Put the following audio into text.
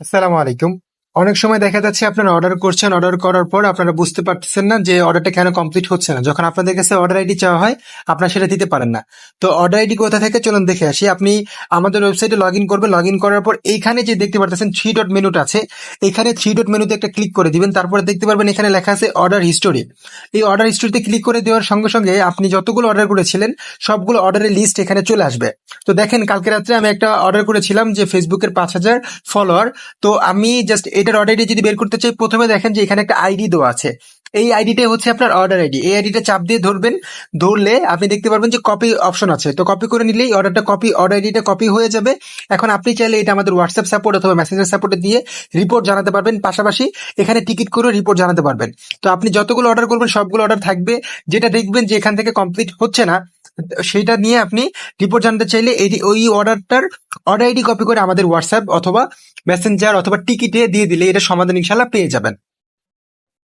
আসসালামু আলাইকুম। অনেক সময় দেখা যাচ্ছে আপনারা অর্ডার করছেন, অর্ডার করার পর আপনারা বুঝতে পারতেছেন না যে অর্ডারটা কেন কমপ্লিট হচ্ছে না। যখন আপনাদের কাছে অর্ডার আইডি চাওয়া হয়, আপনারা সেটা দিতে পারেন না। তো অর্ডার আইডি কোথা থেকে চলুন দেখে আসি। আপনি আমাদের ওয়েবসাইটে লগ ইন করবেন। লগ ইন করার পর এইখানে যে দেখতে পারতেছেন থ্রি ডট মেনুটা আছে, এখানে থ্রি ডট মেনুতে একটা ক্লিক করে দিবেন। তারপরে দেখতে পারবেন এখানে লেখা আছে অর্ডার হিস্টোরি। এই অর্ডার হিস্টোরিতে ক্লিক করে দেওয়ার সঙ্গে সঙ্গে আপনি যতগুলো অর্ডার করেছিলেন সবগুলো অর্ডারের লিস্ট এখানে চলে আসবে। তো দেখেন, কালকে রাত্রে আমি একটা অর্ডার করেছিলাম যে ফেসবুকের 5,000 ফলোয়ার। তো আমি জাস্ট এটার অর্ডার আইডি যদি বের করতে চাই, প্রথমে দেখেন যে এখানে একটা আইডি দেওয়া আছে। এই আইডিটাই হচ্ছে আপনার অর্ডার আইডি। এই আইডিটা চাপ দিয়ে ধরবেন। ধরলে আপনি দেখতে পারবেন যে কপি অপশন আছে। তো কপি করে নিলেই অর্ডার আইডিটা কপি হয়ে যাবে। এখন আপনি চাইলে এটা আমাদের হোয়াটসঅ্যাপ সাপোর্ট অথবা মেসেঞ্জার সাপোর্টে দিয়ে রিপোর্ট জানাতে পারবেন। পাশাপাশি এখানে টিকিট করে রিপোর্ট জানাতে পারবেন। তো আপনি যতগুলো অর্ডার করবেন সবগুলো অর্ডার থাকবে। যেটা দেখবেন যে এখান থেকে কমপ্লিট হচ্ছে না, সেটা নিয়ে আপনি রিপোর্ট জানতে চাইলে ওই অর্ডার আইডি কপি করে আমাদের হোয়াটসঅ্যাপ অথবা মেসেঞ্জার অথবা টিকিটে দিয়ে দিলে এটা সমাধান ইনশাল্লাহ পেয়ে যাবেন।